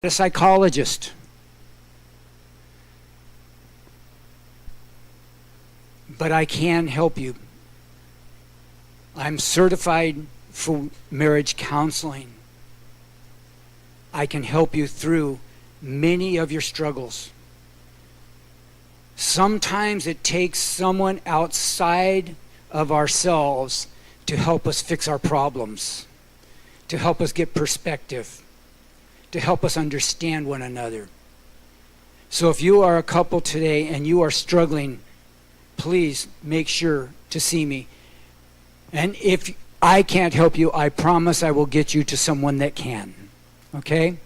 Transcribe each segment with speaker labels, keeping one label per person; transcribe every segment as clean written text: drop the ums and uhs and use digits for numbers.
Speaker 1: a psychologist. But I can help you. I'm certified for marriage counseling. I can help you through many of your struggles. Sometimes it takes someone outside of ourselves to help us fix our problems, to help us get perspective, to help us understand one another. So if you are a couple today and you are struggling, please make sure to see me. And if I can't help you, I promise I will get you to someone that can. Okay?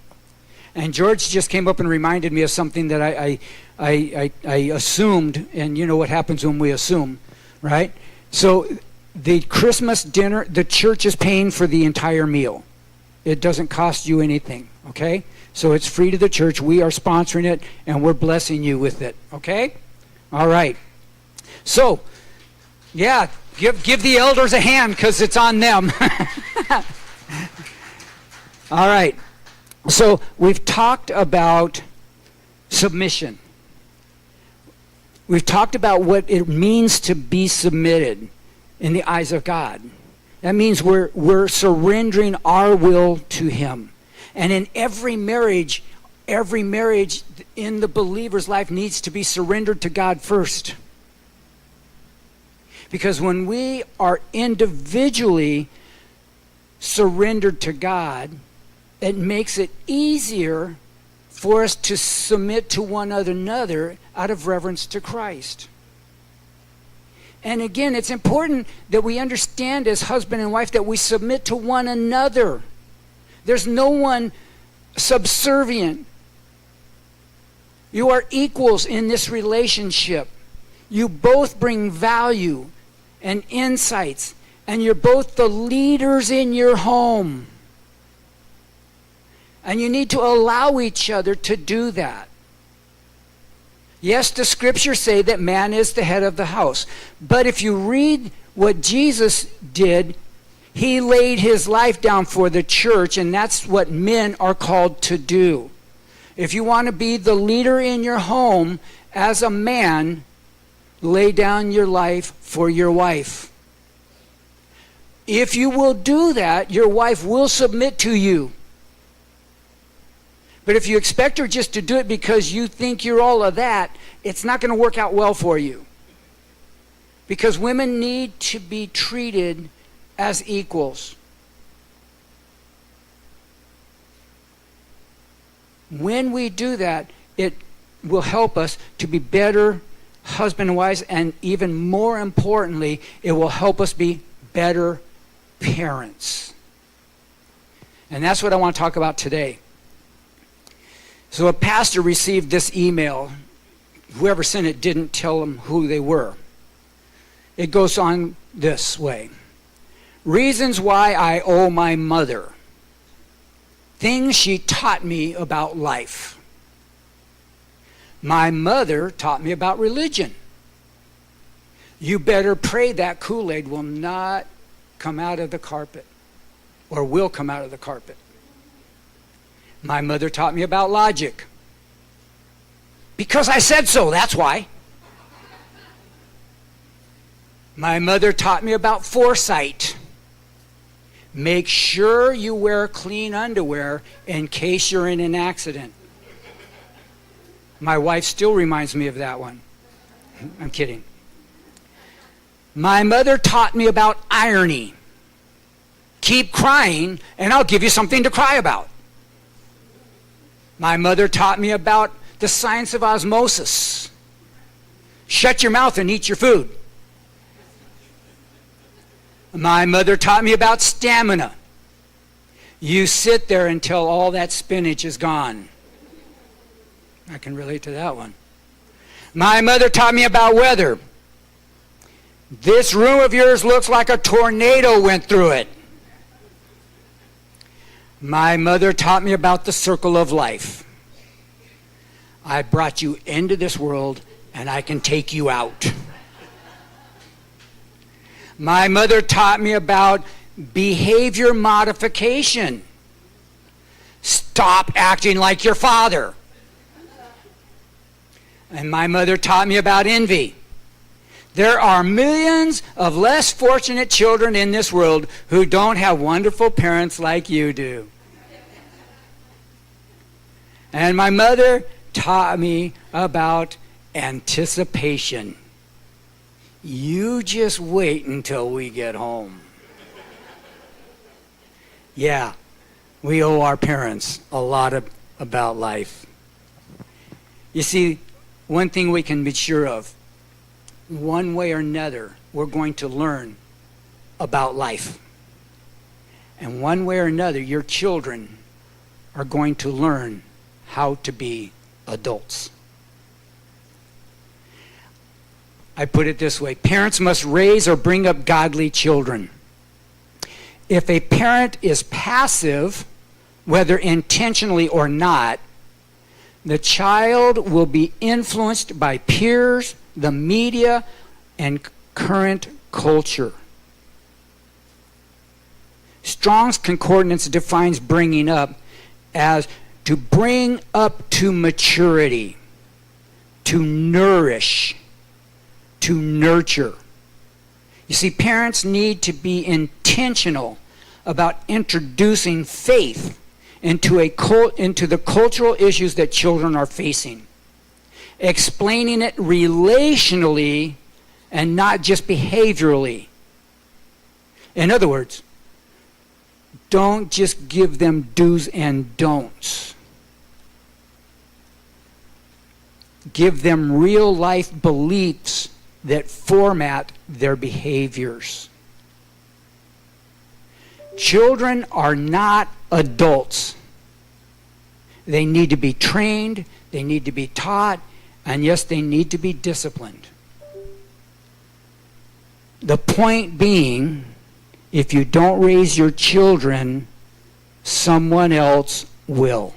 Speaker 1: And George just came up and reminded me of something that I assumed, and you know what happens when we assume, right? So the Christmas dinner, the church is paying for the entire meal. It doesn't cost you anything, okay? So it's free to the church. We are sponsoring it, and we're blessing you with it, okay? All right. So, yeah, give the elders a hand because it's on them. All right. So we've talked about submission. We've talked about what it means to be submitted in the eyes of God. That means we're surrendering our will to Him. And in every marriage in the believer's life needs to be surrendered to God first. Because when we are individually surrendered to God, it makes it easier for us to submit to one another out of reverence to Christ. And again, it's important that we understand as husband and wife that we submit to one another. There's no one subservient. You are equals in this relationship. You both bring value and insights, and you're both the leaders in your home. And you need to allow each other to do that. Yes, the scriptures say that man is the head of the house. But if you read what Jesus did, he laid his life down for the church, and that's what men are called to do. If you want to be the leader in your home as a man, lay down your life for your wife. If you will do that, your wife will submit to you. But if you expect her just to do it because you think you're all of that, it's not going to work out well for you. Because women need to be treated as equals. When we do that, it will help us to be better husband and wives, and even more importantly, it will help us be better parents. And that's what I want to talk about today. So a pastor received this email. Whoever sent it didn't tell him who they were. It goes on this way. Reasons why I owe my mother. Things she taught me about life. My mother taught me about religion. You better pray that Kool-Aid will not come out of the carpet, or will come out of the carpet. My mother taught me about logic. Because I said so, that's why. My mother taught me about foresight. Make sure you wear clean underwear in case you're in an accident. My wife still reminds me of that one. I'm kidding. My mother taught me about irony. Keep crying and I'll give you something to cry about. My mother taught me about the science of osmosis. Shut your mouth and eat your food. My mother taught me about stamina. You sit there until all that spinach is gone. I can relate to that one. My mother taught me about weather. This room of yours looks like a tornado went through it. My mother taught me about the circle of life. I brought you into this world and I can take you out. My mother taught me about behavior modification. Stop acting like your father. And my mother taught me about envy. There are millions of less fortunate children in this world who don't have wonderful parents like you do. And my mother taught me about anticipation. You just wait until we get home. Yeah, we owe our parents a lot about life. You see, one thing we can be sure of, one way or another, we're going to learn about life. And one way or another, your children are going to learn how to be adults. I put it this way: parents must raise or bring up godly children. If a parent is passive, whether intentionally or not, the child will be influenced by peers, the media, and current culture. Strong's Concordance defines bringing up as to bring up to maturity, to nourish, to nurture. You see, parents need to be intentional about introducing faith into the cultural issues that children are facing, explaining it relationally and not just behaviorally. In other words, don't just give them do's and don'ts. Give them real life beliefs that format their behaviors. Children are not adults. They need to be trained, they need to be taught, and yes, they need to be disciplined. The point being, if you don't raise your children, someone else will.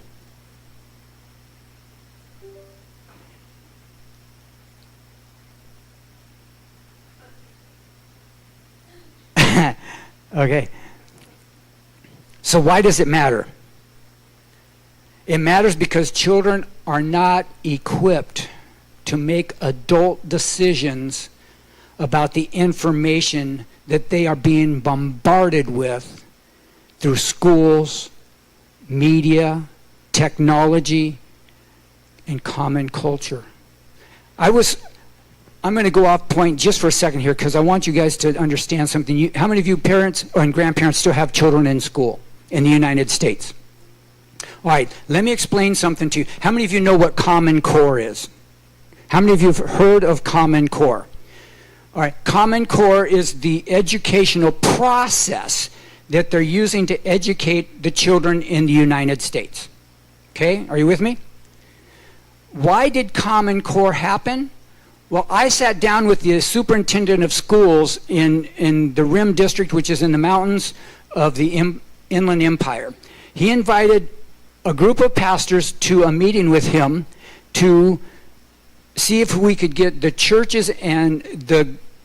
Speaker 1: Okay. So why does it matter? It matters because children are not equipped to make adult decisions about the information that they are being bombarded with through schools, media, technology, and common culture. I'm going to go off point just for a second here because I want you guys to understand something. How many of you parents and grandparents still have children in school in the United States? All right, let me explain something to you. How many of you know what Common Core is? How many of you have heard of Common Core? All right, Common Core is the educational process that they're using to educate the children in the United States. Okay, are you with me? Why did Common Core happen? Well, I sat down with the superintendent of schools in the Rim District, which is in the mountains of the Inland Empire. He invited a group of pastors to a meeting with him to see if we could get the churches and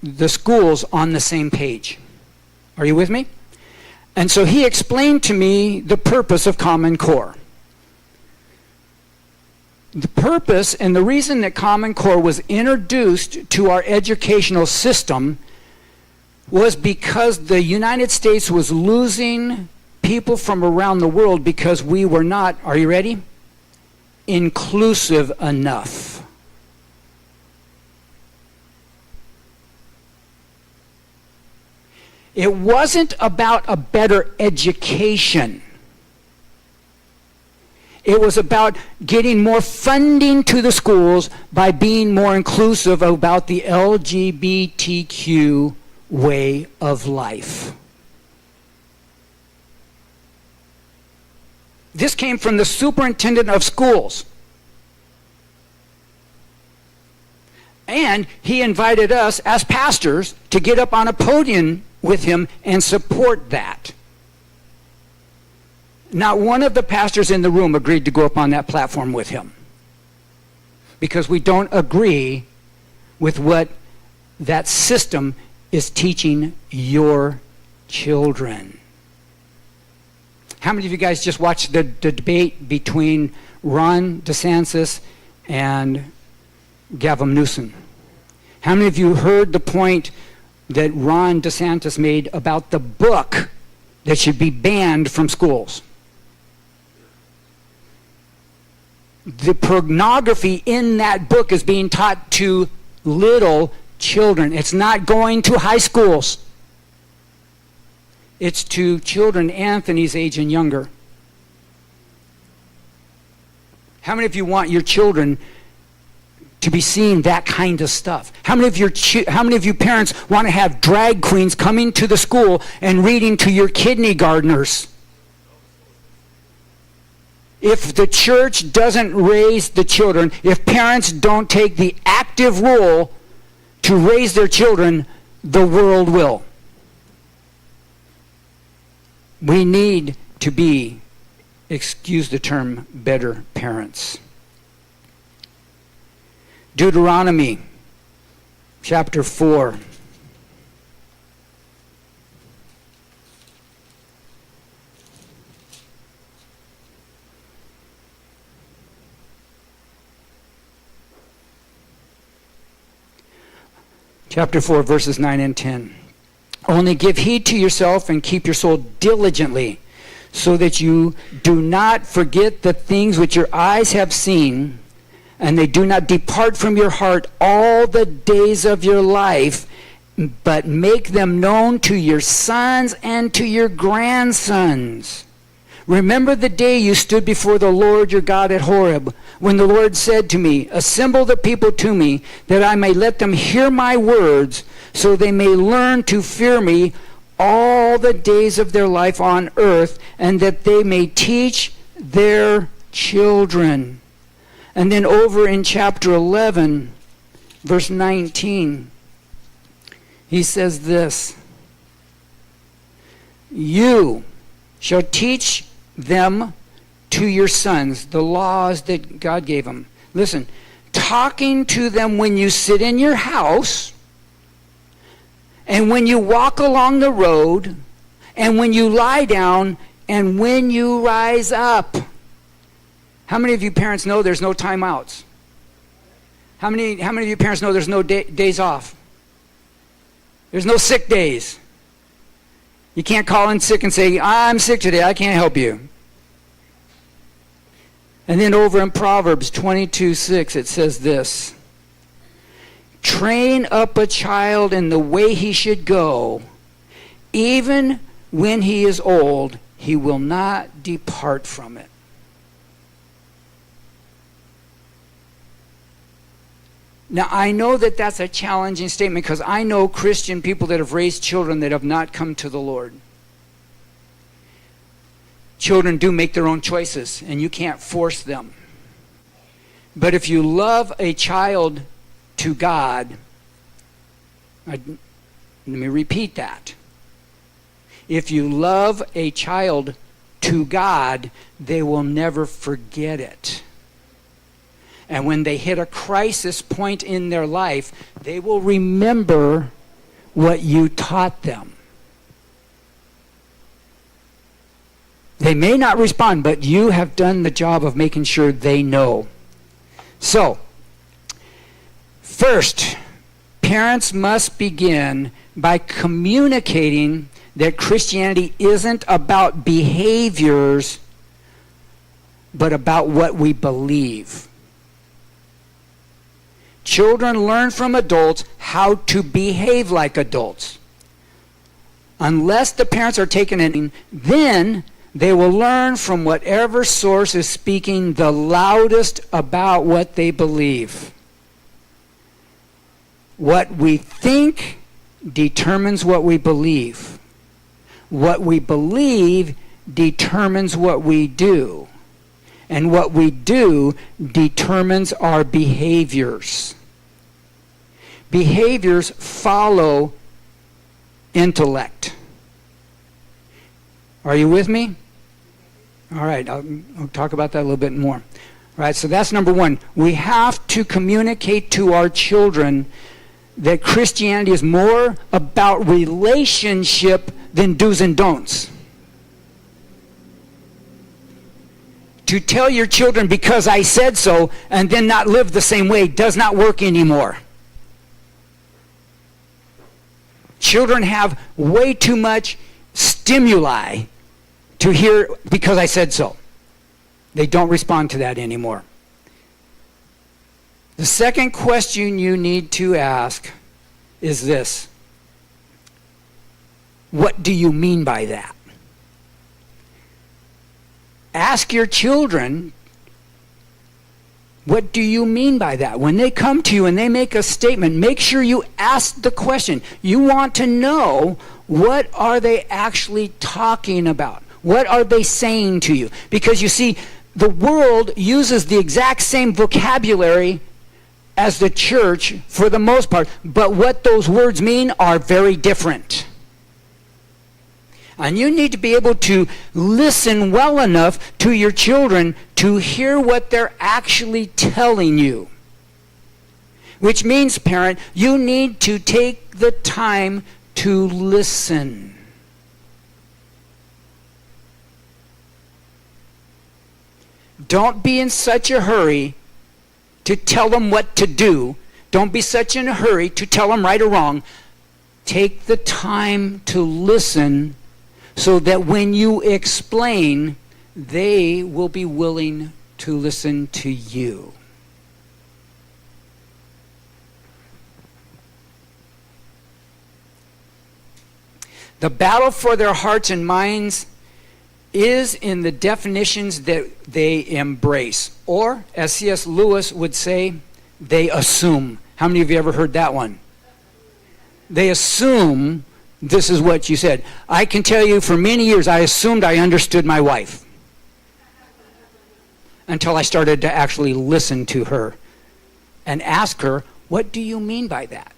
Speaker 1: the schools on the same page. Are you with me? And so he explained to me the purpose of Common Core. The purpose and the reason that Common Core was introduced to our educational system was because the United States was losing people from around the world because we were not, are you ready? Inclusive enough. It wasn't about a better education. It was about getting more funding to the schools by being more inclusive about the LGBTQ way of life. This came from the superintendent of schools. And he invited us as pastors to get up on a podium with him and support that. Not one of the pastors in the room agreed to go up on that platform with him because we don't agree with what that system is teaching your children. How many of you guys just watched the debate between Ron DeSantis and Gavin Newsom? How many of you heard the point that Ron DeSantis made about the book that should be banned from schools? The pornography in that book is being taught to little children. It's not going to high schools. It's to children Anthony's age and younger. How many of you want your children to be seeing that kind of stuff? How many of you parents want to have drag queens coming to the school and reading to your kindergartners? If the church doesn't raise the children, if parents don't take the active role to raise their children, the world will. We need to be, excuse the term, better parents. Deuteronomy chapter 4. Chapter 4, verses 9 and 10. Only give heed to yourself and keep your soul diligently, so that you do not forget the things which your eyes have seen, and they do not depart from your heart all the days of your life, but make them known to your sons and to your grandsons. Remember the day you stood before the Lord your God at Horeb, when the Lord said to me, assemble the people to me, that I may let them hear my words, so they may learn to fear me all the days of their life on earth, and that they may teach their children. And then over in chapter 11, verse 19, he says this, you shall teach them to your sons, the laws that God gave them. Listen, talking to them when you sit in your house, and when you walk along the road, and when you lie down, and when you rise up. How many of you parents know there's no timeouts? How many of you parents know there's no days off? There's no sick days. You can't call in sick and say, I'm sick today, I can't help you. And then over in Proverbs 22:6, it says this, train up a child in the way he should go. Even when he is old, he will not depart from it. Now, I know that that's a challenging statement because I know Christian people that have raised children that have not come to the Lord. Children do make their own choices, and you can't force them. But if you love a child to God, let me repeat that. If you love a child to God, they will never forget it. And when they hit a crisis point in their life, they will remember what you taught them. They may not respond, but you have done the job of making sure they know. So, first, parents must begin by communicating that Christianity isn't about behaviors, but about what we believe. Children learn from adults how to behave like adults. Unless the parents are taking it, then they will learn from whatever source is speaking the loudest about what they believe. What we think determines what we believe. What we believe determines what we do. And what we do determines our behaviors. Behaviors follow intellect. Are you with me? All right, I'll talk about that a little bit more. All right, so that's number one. We have to communicate to our children that Christianity is more about relationship than do's and don'ts. To tell your children because I said so and then not live the same way does not work anymore. Children have way too much stimuli to hear because I said so. They don't respond to that anymore. The second question you need to ask is this: what do you mean by that? Ask your children, what do you mean by that? When they come to you and they make a statement, make sure you ask the question. You want to know, what are they actually talking about? What are they saying to you? Because you see, the world uses the exact same vocabulary as the church for the most part, but what those words mean are very different. And you need to be able to listen well enough to your children to hear what they're actually telling you. Which means, parent, you need to take the time to listen. Don't be in such a hurry to tell them what to do. Don't be such in a hurry to tell them right or wrong. Take the time to listen so that when you explain, they will be willing to listen to you. The battle for their hearts and minds is in the definitions that they embrace. Or, as C.S. Lewis would say, they assume. How many of you ever heard that one? They assume this is what you said. I can tell you for many years I assumed I understood my wife until I started to actually listen to her and ask her, what do you mean by that?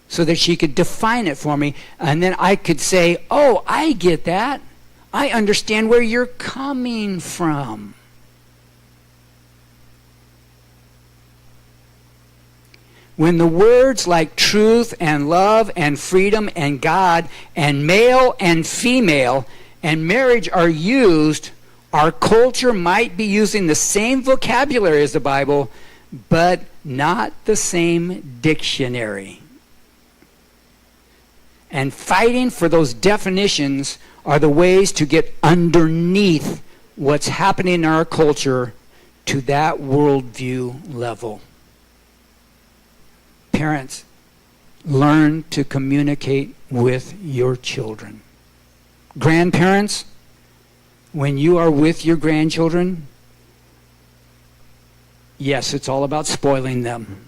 Speaker 1: So that she could define it for me, and then I could say, oh, I get that. I understand where you're coming from. When the words like truth and love and freedom and God and male and female and marriage are used, our culture might be using the same vocabulary as the Bible, but not the same dictionary. And fighting for those definitions are the ways to get underneath what's happening in our culture to that worldview level. Parents, learn to communicate with your children. Grandparents, when you are with your grandchildren, yes, it's all about spoiling them.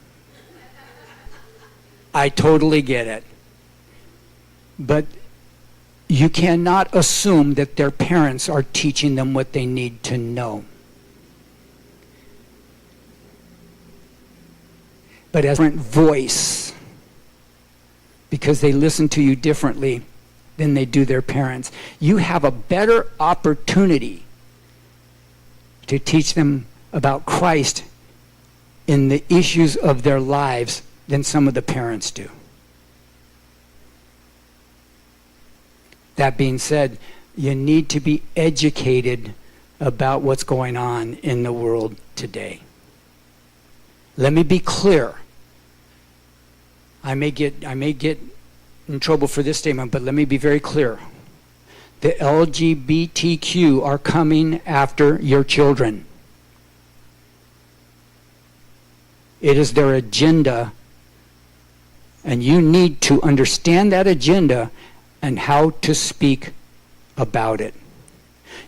Speaker 1: I totally get it. But you cannot assume that their parents are teaching them what they need to know. But as a different voice, because they listen to you differently than they do their parents, you have a better opportunity to teach them about Christ in the issues of their lives than some of the parents do. That being said, you need to be educated about what's going on in the world today. Let me be clear. I may get in trouble for this statement, but let me be very clear. The LGBTQ are coming after your children. It is their agenda, and you need to understand that agenda and how to speak about it.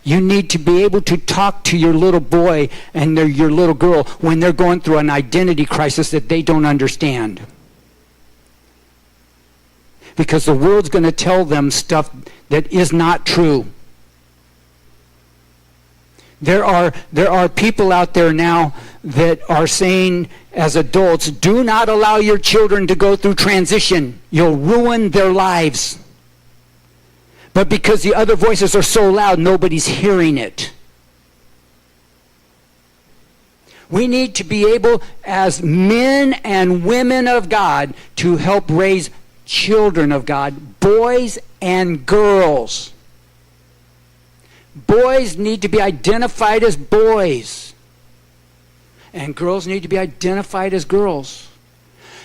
Speaker 1: You need to be able to talk to your little boy and your little girl when they're going through an identity crisis that they don't understand. Because the world's going to tell them stuff that is not true. There are people out there now that are saying as adults, do not allow your children to go through transition. You'll ruin their lives. But because the other voices are so loud, nobody's hearing it. We need to be able, as men and women of God, to help raise children of God, boys and girls. Boys need to be identified as boys. And girls need to be identified as girls.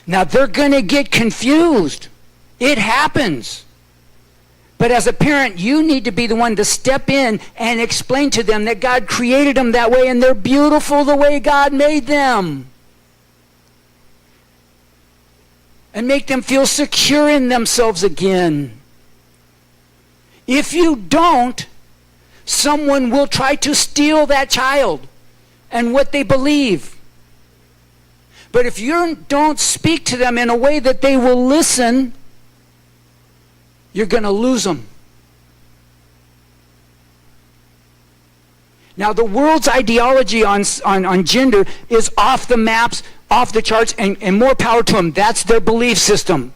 Speaker 1: Now, they're going to get confused. It happens. But as a parent, you need to be the one to step in and explain to them that God created them that way and they're beautiful the way God made them. And make them feel secure in themselves again. If you don't, someone will try to steal that child and what they believe. But if you don't speak to them in a way that they will listen, you're going to lose them. Now, the world's ideology on gender is off the maps, off the charts, and more power to them. That's their belief system.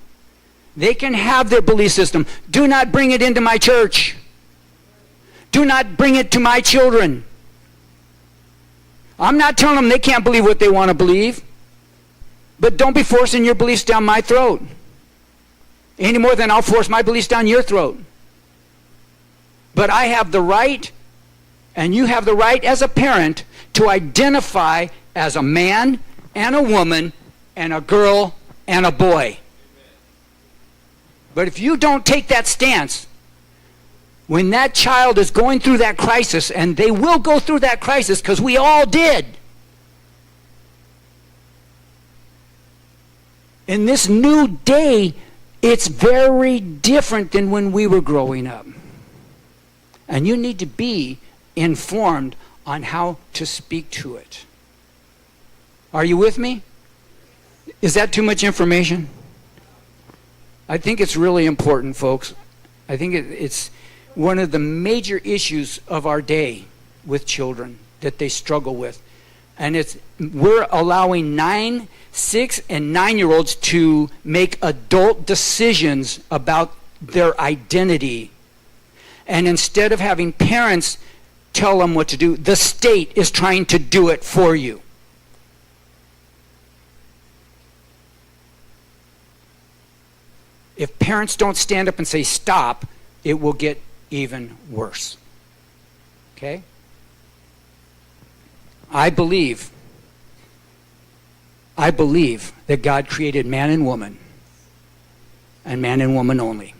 Speaker 1: They can have their belief system. Do not bring it into my church. Do not bring it to my children. I'm not telling them they can't believe what they want to believe. But don't be forcing your beliefs down my throat. Any more than I'll force my beliefs down your throat. But I have the right, and you have the right as a parent, to identify as a man and a woman and a girl and a boy. But if you don't take that stance, when that child is going through that crisis, and they will go through that crisis because we all did, in this new day, it's very different than when we were growing up. And you need to be informed on how to speak to it. Are you with me? Is that too much information? I think it's really important, folks. I think it's one of the major issues of our day with children that they struggle with. And we're allowing 6 and 9-year-olds to make adult decisions about their identity. And instead of having parents tell them what to do, the state is trying to do it for you. If parents don't stand up and say stop, it will get even worse. Okay? I believe that God created man and woman only.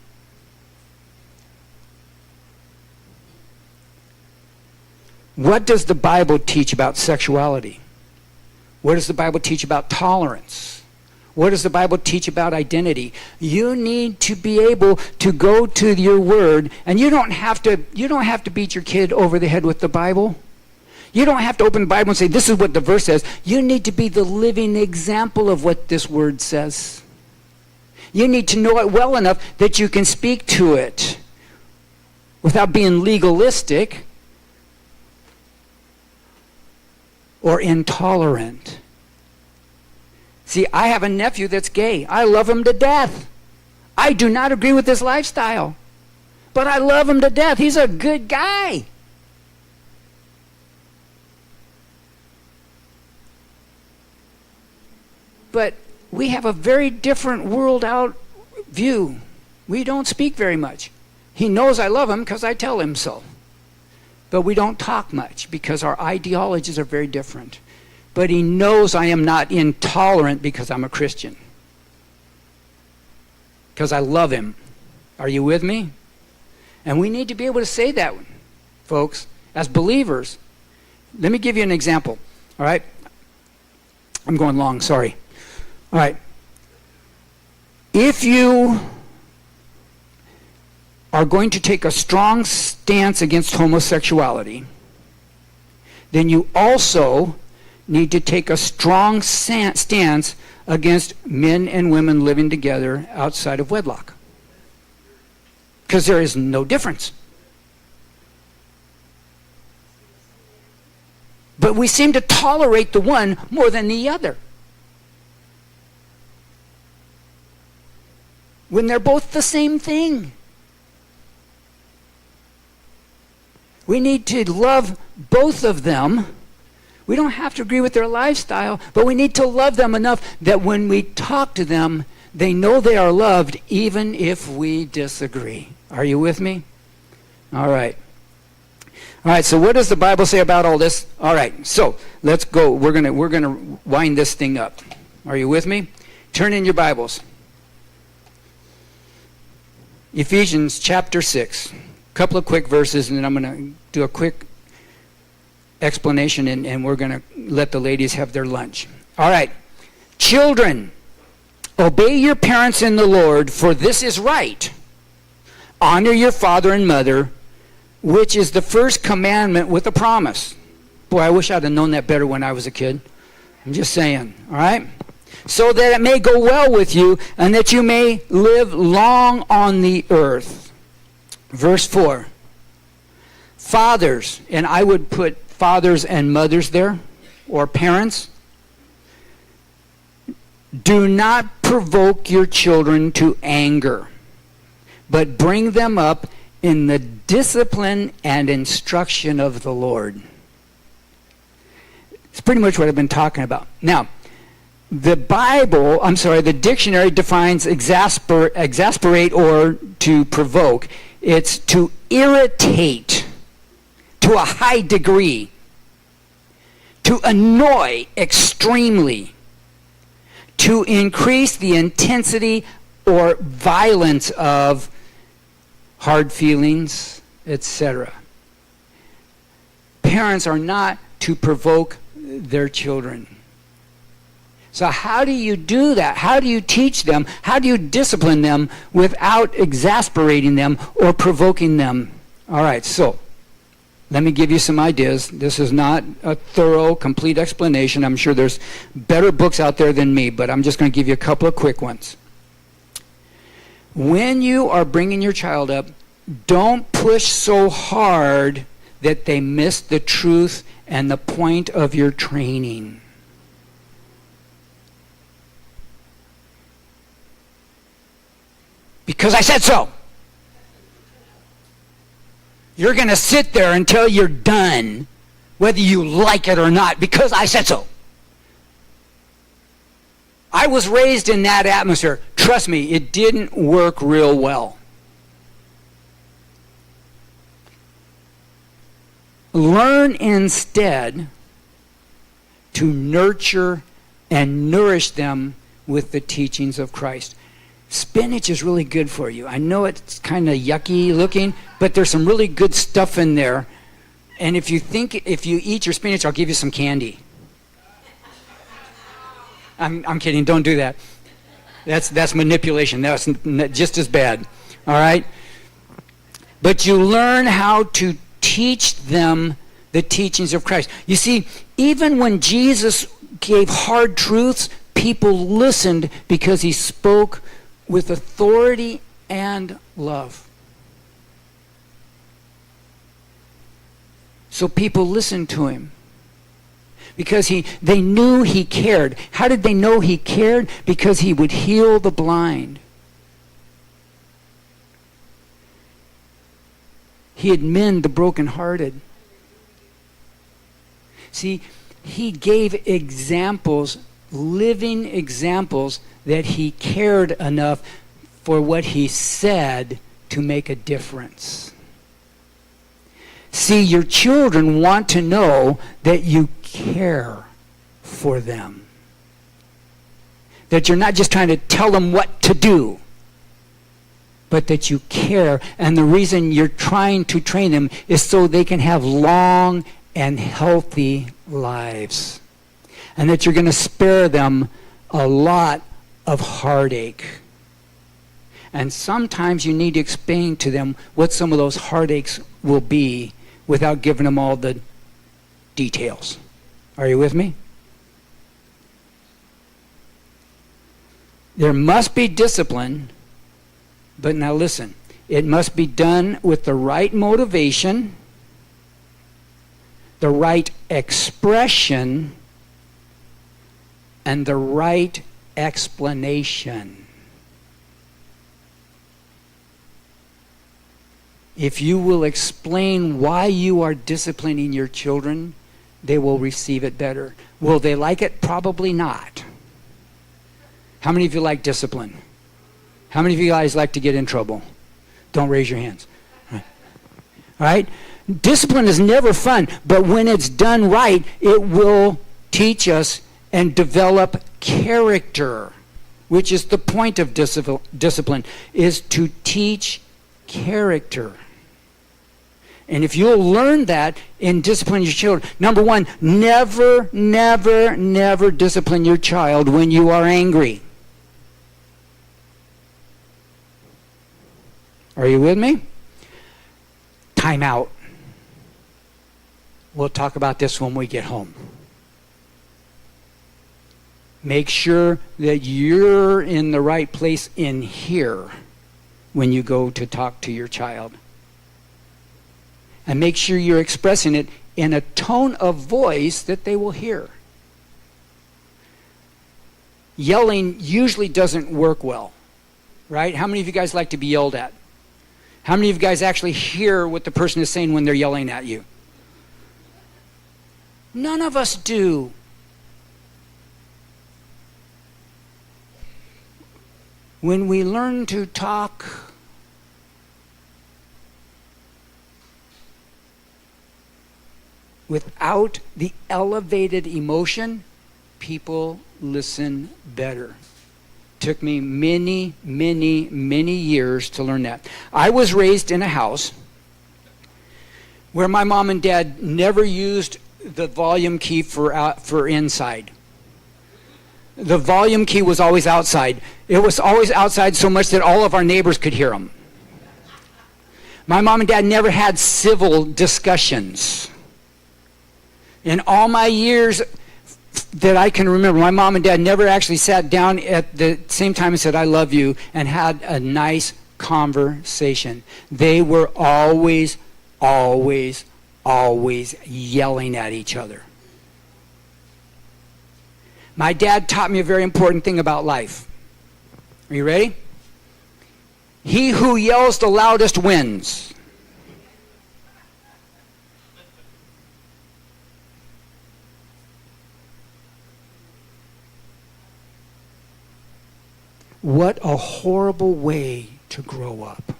Speaker 1: What does the Bible teach about sexuality? What does the Bible teach about tolerance? What does the Bible teach about identity? You need to be able to go to your word, and you don't have to beat your kid over the head with the Bible. You don't have to open the Bible and say, this is what the verse says. You need to be the living example of what this word says. You need to know it well enough that you can speak to it without being legalistic or intolerant. See, I have a nephew that's gay. I love him to death. I do not agree with this lifestyle, but I love him to death. He's a good guy. But we have a very different world out view. We don't speak very much. He knows I love him because I tell him so. But we don't talk much because our ideologies are very different. But he knows I am not intolerant because I'm a Christian. Because I love him. Are you with me? And we need to be able to say that, folks, as believers. Let me give you an example. All right? I'm going long, sorry. All right. If you are going to take a strong stance against homosexuality, then you also need to take a strong stance against men and women living together outside of wedlock. Because there is no difference. But we seem to tolerate the one more than the other, when they're both the same thing. We need to love both of them. We don't have to agree with their lifestyle, but we need to love them enough that when we talk to them, they know they are loved even if we disagree. Are you with me? All right. All right, so what does the Bible say about all this? All right, so let's go. We're gonna wind this thing up. Are you with me? Turn in your Bibles. Ephesians chapter 6. A couple of quick verses, and then I'm going to do a quick explanation, and we're going to let the ladies have their lunch. All right. Children, obey your parents in the Lord, for this is right. Honor your father and mother, which is the first commandment with a promise. Boy, I wish I'd have known that better when I was a kid. I'm just saying, all right? So that it may go well with you, and that you may live long on the earth. Verse 4. Fathers, and I would put fathers and mothers there, or parents. Do not provoke your children to anger, but bring them up in the discipline and instruction of the Lord. It's pretty much what I've been talking about. Now, the dictionary defines exasperate or to provoke. It's to irritate to a high degree, to annoy extremely, to increase the intensity or violence of hard feelings, etc. Parents are not to provoke their children. So how do you do that? How do you teach them? How do you discipline them without exasperating them or provoking them? All right, so let me give you some ideas. This is not a thorough, complete explanation. I'm sure there's better books out there than me, but I'm just going to give you a couple of quick ones. When you are bringing your child up, don't push so hard that they miss the truth and the point of your training. Because I said so. You're going to sit there until you're done, whether you like it or not, because I said so. I was raised in that atmosphere. Trust me, it didn't work real well. Learn instead to nurture and nourish them with the teachings of Christ. Spinach is really good for you. I know it's kind of yucky looking, but there's some really good stuff in there. And if you eat your spinach, I'll give you some candy. I'm kidding. Don't do that. That's manipulation. That's just as bad. All right? But you learn how to teach them the teachings of Christ. You see, even when Jesus gave hard truths, people listened because he spoke with authority and love. So people listened to him because they knew he cared. How did they know he cared? Because he would heal the blind. He'd mend the brokenhearted. See, he gave examples, living examples, that he cared enough for what he said to make a difference. See, your children want to know that you care for them. That you're not just trying to tell them what to do, but that you care. And the reason you're trying to train them is so they can have long and healthy lives. And that you're going to spare them a lot of heartache. And sometimes you need to explain to them what some of those heartaches will be without giving them all the details. Are you with me? There must be discipline, but now listen, it must be done with the right motivation, the right expression, and the right explanation. If you will explain why you are disciplining your children, they will receive it better. Will they like it? Probably not. How many of you like discipline? How many of you guys like to get in trouble? Don't raise your hands. All right? Discipline is never fun, but when it's done right, it will teach us and develop character, which is the point of discipline, is to teach character. And if you'll learn that in disciplining your children, number one, never, never, never discipline your child when you are angry. Are you with me? Time out. We'll talk about this when we get home. Make sure that you're in the right place in here when you go to talk to your child. And make sure you're expressing it in a tone of voice that they will hear. Yelling usually doesn't work well, right? How many of you guys like to be yelled at? How many of you guys actually hear what the person is saying when they're yelling at you? None of us do. When we learn to talk without the elevated emotion, people listen better. Took me many, many, many years to learn that. I was raised in a house where my mom and dad never used the volume key for inside. The volume key was always outside. It was always outside so much that all of our neighbors could hear them. My mom and dad never had civil discussions. In all my years that I can remember, my mom and dad never actually sat down at the same time and said, "I love you," and had a nice conversation. They were always, always, always yelling at each other. My dad taught me a very important thing about life. Are you ready? He who yells the loudest wins. What a horrible way to grow up.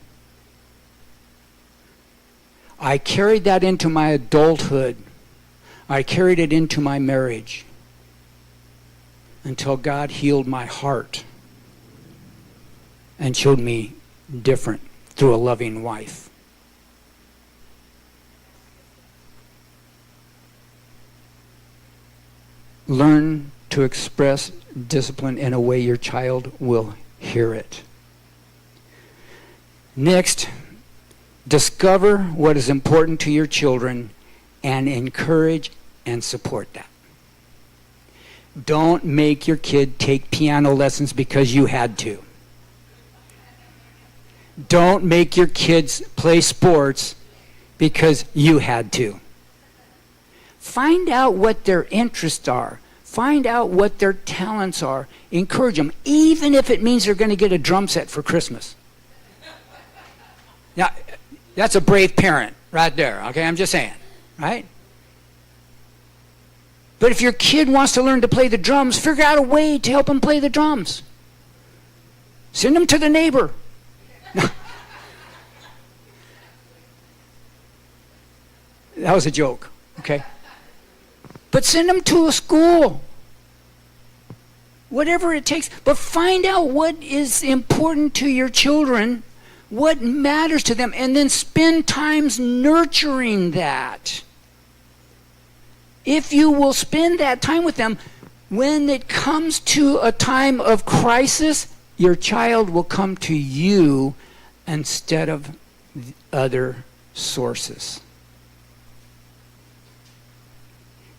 Speaker 1: I carried that into my adulthood. I carried it into my marriage until God healed my heart and showed me different through a loving wife. Learn to express discipline in a way your child will hear it. Next, discover what is important to your children and encourage and support that. Don't make your kid take piano lessons because you had to. Don't make your kids play sports because you had to. Find out what their interests are. Find out what their talents are. Encourage them, even if it means they're going to get a drum set for Christmas. Now, that's a brave parent right there, okay? I'm just saying, right? But if your kid wants to learn to play the drums, figure out a way to help them play the drums. Send them to the neighbor. That was a joke, okay? But send them to a school. Whatever it takes. But find out what is important to your children, what matters to them, and then spend times nurturing that. If you will spend that time with them, when it comes to a time of crisis, your child will come to you instead of other sources.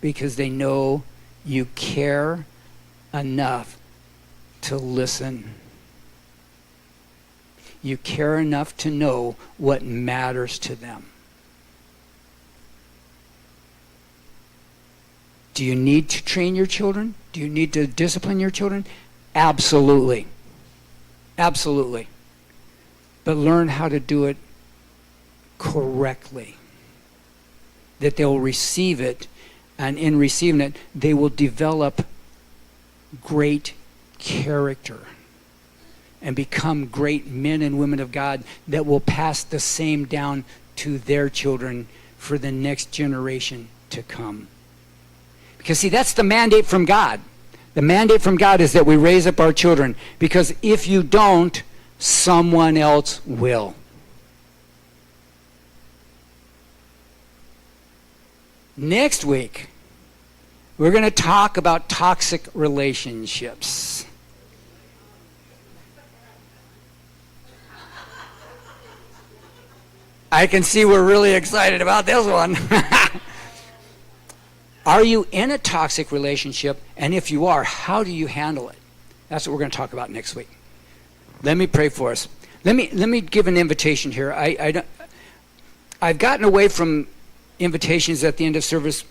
Speaker 1: Because they know you care enough to listen. You care enough to know what matters to them. Do you need to train your children? Do you need to discipline your children? Absolutely. Absolutely. But learn how to do it correctly. That they'll receive it, and in receiving it, they will develop great character and become great men and women of God that will pass the same down to their children for the next generation to come. Because see, that's the mandate from God. The mandate from God is that we raise up our children, because if you don't, someone else will. Next week, we're going to talk about toxic relationships. I can see we're really excited about this one. Are you in a toxic relationship? And if you are, how do you handle it? That's what we're going to talk about next week. Let me pray for us. Let me give an invitation here. I've gotten away from invitations at the end of service